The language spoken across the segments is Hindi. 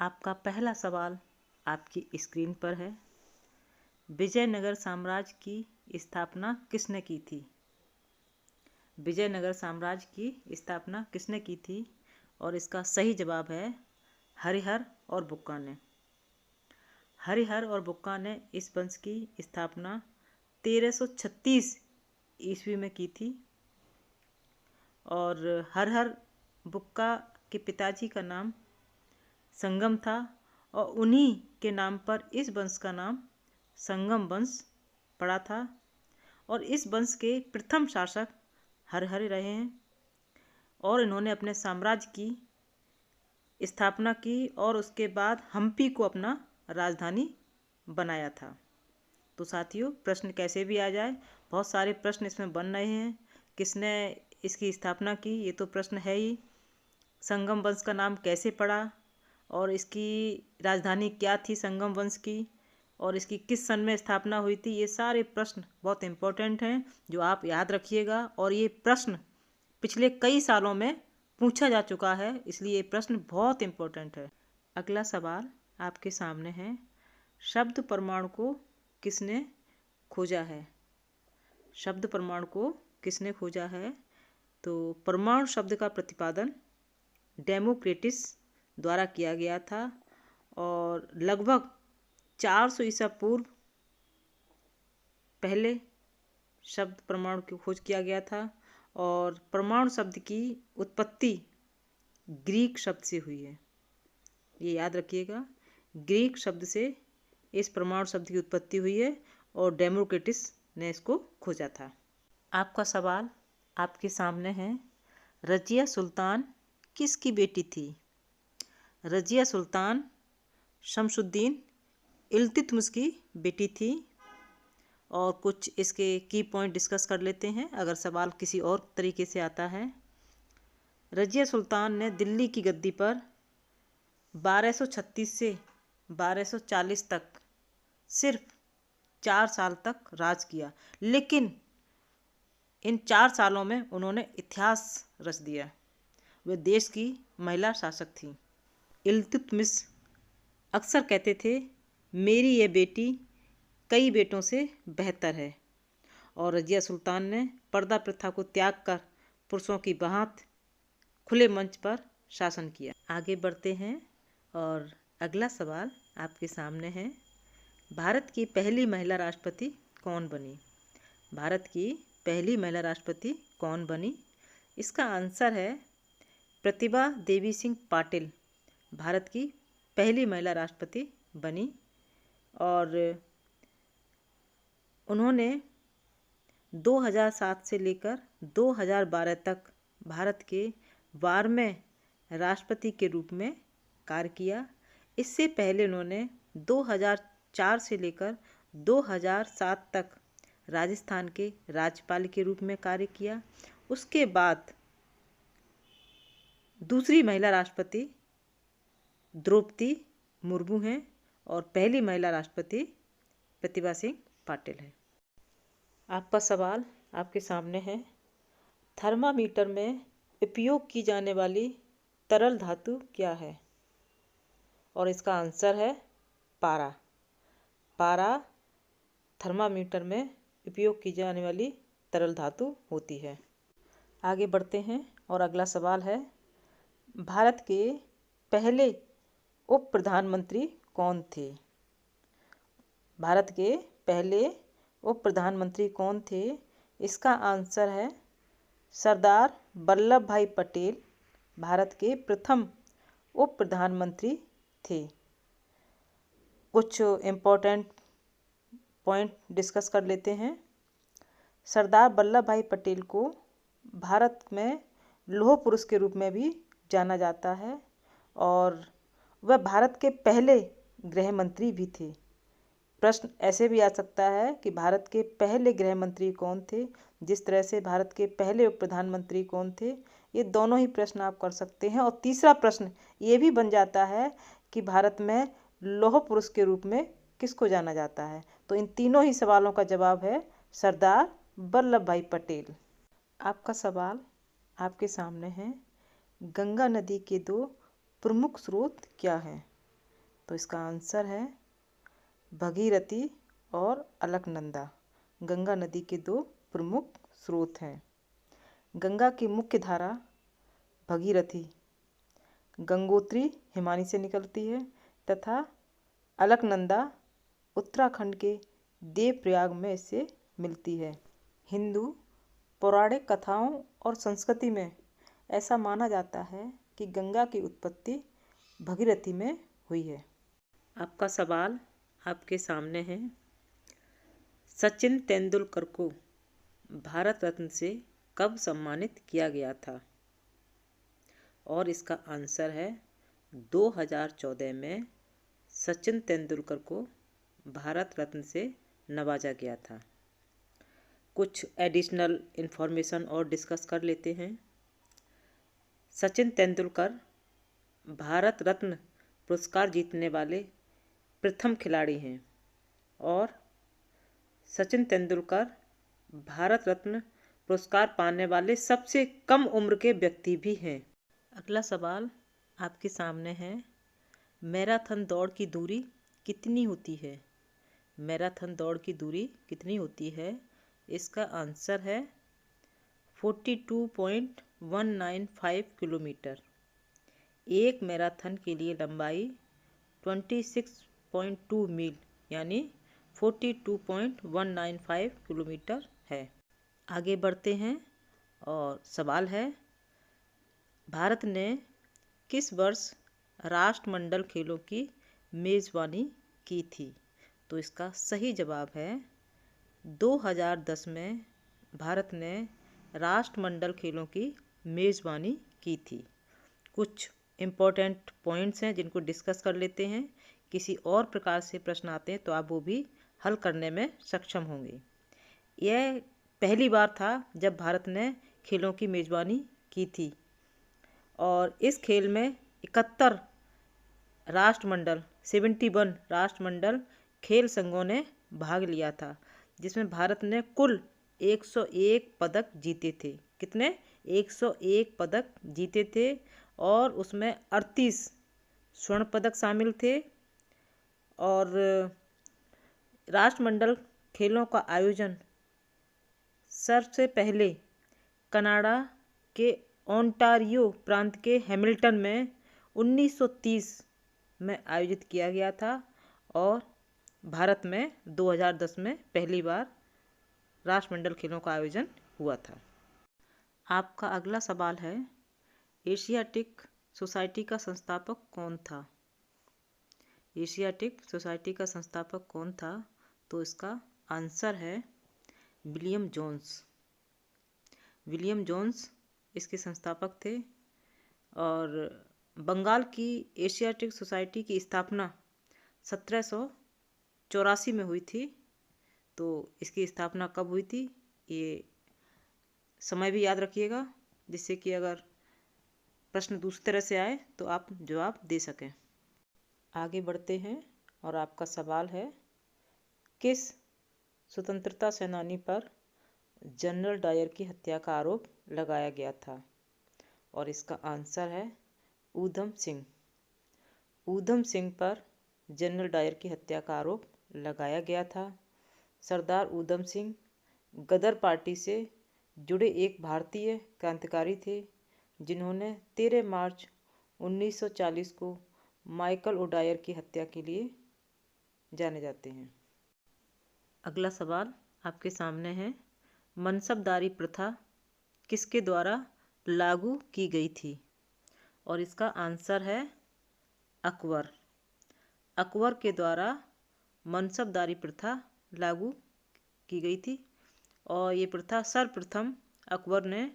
आपका पहला सवाल आपकी स्क्रीन पर है। विजयनगर साम्राज्य की स्थापना किसने की थी? विजयनगर साम्राज्य की स्थापना किसने की थी? और इसका सही जवाब है हरिहर और बुक्का ने। हरिहर और बुक्का ने इस वंश की स्थापना 1336 ईस्वी में की थी। और हरिहर बुक्का के पिताजी का नाम संगम था और उन्हीं के नाम पर इस वंश का नाम संगम वंश पड़ा था। और इस वंश के प्रथम शासक हरिहर रहे हैं और इन्होंने अपने साम्राज्य की स्थापना की और उसके बाद हम्पी को अपना राजधानी बनाया था। तो साथियों, प्रश्न कैसे भी आ जाए, बहुत सारे प्रश्न इसमें बन रहे हैं। किसने इसकी स्थापना की, ये तो प्रश्न है ही। संगम वंश का नाम कैसे पड़ा और इसकी राजधानी क्या थी संगम वंश की, और इसकी किस सन में स्थापना हुई थी, ये सारे प्रश्न बहुत इम्पोर्टेंट हैं जो आप याद रखिएगा। और ये प्रश्न पिछले कई सालों में पूछा जा चुका है, इसलिए ये प्रश्न बहुत इम्पोर्टेंट है। अगला सवाल आपके सामने है। शब्द प्रमाण को किसने खोजा है? शब्द प्रमाण को किसने खोजा है? तो प्रमाण शब्द का प्रतिपादन डेमोक्रिटस द्वारा किया गया था और लगभग 400 ईसा पूर्व पहले शब्द प्रमाण की खोज किया गया था। और प्रमाण शब्द की उत्पत्ति ग्रीक शब्द से हुई है, ये याद रखिएगा। ग्रीक शब्द से इस प्रमाण शब्द की उत्पत्ति हुई है और डेमोक्रिटस ने इसको खोजा था। आपका सवाल आपके सामने है। रजिया सुल्तान किसकी बेटी थी? रजिया सुल्तान शमसुद्दीन इल्तुतमिश की बेटी थी। और कुछ इसके की पॉइंट डिस्कस कर लेते हैं अगर सवाल किसी और तरीके से आता है। रजिया सुल्तान ने दिल्ली की गद्दी पर 1236 से 1240 तक सिर्फ 4 साल तक राज किया, लेकिन इन 4 सालों में उन्होंने इतिहास रच दिया। वे देश की महिला शासक थीं। इल्तुतमिश अक्सर कहते थे, मेरी ये बेटी कई बेटों से बेहतर है। और रजिया सुल्तान ने पर्दा प्रथा को त्याग कर पुरुषों की भांति खुले मंच पर शासन किया। आगे बढ़ते हैं और अगला सवाल आपके सामने है। भारत की पहली महिला राष्ट्रपति कौन बनी? भारत की पहली महिला राष्ट्रपति कौन बनी? इसका आंसर है प्रतिभा देवी सिंह पाटिल भारत की पहली महिला राष्ट्रपति बनी। और उन्होंने 2007 से लेकर 2012 तक भारत के 12वें राष्ट्रपति के रूप में कार्य किया। इससे पहले उन्होंने 2004 से लेकर 2007 तक राजस्थान के राज्यपाल के रूप में कार्य किया। उसके बाद दूसरी महिला राष्ट्रपति द्रौपदी मुर्मू हैं और पहली महिला राष्ट्रपति प्रतिभा सिंह पाटिल है। आपका सवाल आपके सामने है। थर्मामीटर में उपयोग की जाने वाली तरल धातु क्या है? और इसका आंसर है पारा। पारा थर्मामीटर में उपयोग की जाने वाली तरल धातु होती है। आगे बढ़ते हैं और अगला सवाल है। भारत के पहले उप प्रधानमंत्री कौन थे? भारत के पहले उप प्रधानमंत्री कौन थे? इसका आंसर है सरदार वल्लभ भाई पटेल भारत के प्रथम उप प्रधानमंत्री थे। कुछ इम्पोर्टेंट पॉइंट डिस्कस कर लेते हैं। सरदार वल्लभ भाई पटेल को भारत में लौह पुरुष के रूप में भी जाना जाता है और वह भारत के पहले गृह मंत्री भी थे। प्रश्न ऐसे भी आ सकता है कि भारत के पहले गृह मंत्री कौन थे, जिस तरह से भारत के पहले उप प्रधानमंत्री कौन थे। ये दोनों ही प्रश्न आप कर सकते हैं। और तीसरा प्रश्न ये भी बन जाता है कि भारत में लौह पुरुष के रूप में किसको जाना जाता है। तो इन तीनों ही सवालों का जवाब है सरदार वल्लभ भाई पटेल। आपका सवाल आपके सामने है। गंगा नदी के 2 प्रमुख स्रोत क्या हैं? तो इसका आंसर है भगीरथी और अलकनंदा। गंगा नदी के दो प्रमुख स्रोत हैं। गंगा की मुख्य धारा भगीरथी गंगोत्री हिमानी से निकलती है तथा अलकनंदा उत्तराखंड के देवप्रयाग में इससे मिलती है। हिंदू पौराणिक कथाओं और संस्कृति में ऐसा माना जाता है कि गंगा की उत्पत्ति भगीरथी में हुई है। आपका सवाल आपके सामने है। सचिन तेंदुलकर को भारत रत्न से कब सम्मानित किया गया था? और इसका आंसर है 2014 में सचिन तेंदुलकर को भारत रत्न से नवाजा गया था। कुछ एडिशनल इन्फॉर्मेशन और डिस्कस कर लेते हैं। सचिन तेंदुलकर भारत रत्न पुरस्कार जीतने वाले प्रथम खिलाड़ी हैं और सचिन तेंदुलकर भारत रत्न पुरस्कार पाने वाले सबसे कम उम्र के व्यक्ति भी हैं। अगला सवाल आपके सामने है। मैराथन दौड़ की दूरी कितनी होती है? मैराथन दौड़ की दूरी कितनी होती है? इसका आंसर है 42.195 किलोमीटर। एक मैराथन के लिए लंबाई 26.2 मील यानी 42.195 किलोमीटर है। आगे बढ़ते हैं और सवाल है, भारत ने किस वर्ष राष्ट्रमंडल खेलों की मेज़बानी की थी? तो इसका सही जवाब है 2010 में भारत ने राष्ट्रमंडल खेलों की मेज़बानी की थी। कुछ इम्पोर्टेंट पॉइंट्स हैं जिनको डिस्कस कर लेते हैं। किसी और प्रकार से प्रश्न आते हैं तो आप वो भी हल करने में सक्षम होंगे। यह पहली बार था जब भारत ने खेलों की मेज़बानी की थी और इस खेल में 71 राष्ट्रमंडल 71 राष्ट्रमंडल खेल संघों ने भाग लिया था, जिसमें भारत ने कुल 101 पदक जीते थे। कितने? 101 पदक जीते थे और उसमें 38 स्वर्ण पदक शामिल थे। और राष्ट्रमंडल खेलों का आयोजन सबसे पहले कनाडा के ओंटारियो प्रांत के हैमिल्टन में 1930 में आयोजित किया गया था और भारत में 2010 में पहली बार राष्ट्रमंडल खेलों का आयोजन हुआ था। आपका अगला सवाल है, एशियाटिक सोसाइटी का संस्थापक कौन था? एशियाटिक सोसाइटी का संस्थापक कौन था? तो इसका आंसर है विलियम जोन्स। विलियम जोन्स इसके संस्थापक थे और बंगाल की एशियाटिक सोसाइटी की स्थापना 1784 में हुई थी। तो इसकी स्थापना कब हुई थी ये समय भी याद रखिएगा, जिससे कि अगर प्रश्न दूसरी तरह से आए तो आप जवाब दे सकें। आगे बढ़ते हैं और आपका सवाल है, किस स्वतंत्रता सेनानी पर जनरल डायर की हत्या का आरोप लगाया गया था? और इसका आंसर है ऊधम सिंह। ऊधम सिंह पर जनरल डायर की हत्या का आरोप लगाया गया था। सरदार ऊधम सिंह गदर पार्टी से जुड़े एक भारतीय क्रांतिकारी थे जिन्होंने 13 मार्च 1940 को माइकल ओडायर की हत्या के लिए जाने जाते हैं। अगला सवाल आपके सामने है, मनसबदारी प्रथा किसके द्वारा लागू की गई थी? और इसका आंसर है अकबर। अकबर के द्वारा मनसबदारी प्रथा लागू की गई थी और ये प्रथा सर्वप्रथम अकबर ने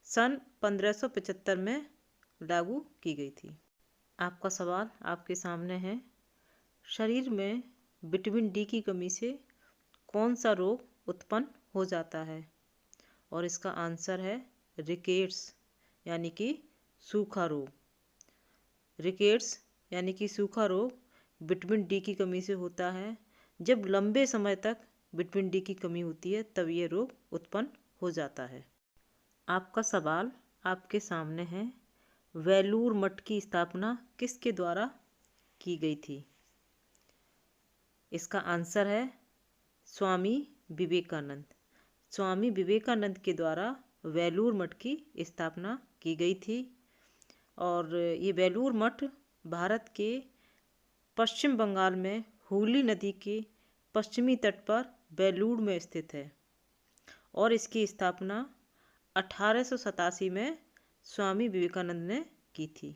सन 1575 में लागू की गई थी। आपका सवाल आपके सामने है, शरीर में विटामिन डी की कमी से कौन सा रोग उत्पन्न हो जाता है? और इसका आंसर है रिकेट्स यानी कि सूखा रोग। रिकेट्स यानी कि सूखा रोग विटामिन डी की कमी से होता है। जब लंबे समय तक विटामिन डी की कमी होती है तब ये रोग उत्पन्न हो जाता है। आपका सवाल आपके सामने है, वेलूर मठ की स्थापना किसके द्वारा की गई थी? इसका आंसर है स्वामी विवेकानंद। स्वामी विवेकानंद के द्वारा वेलूर मठ की स्थापना की गई थी और ये वेलूर मठ भारत के पश्चिम बंगाल में हुगली नदी के पश्चिमी तट पर बेलूर में स्थित है और इसकी स्थापना 1887 में स्वामी विवेकानंद ने की थी।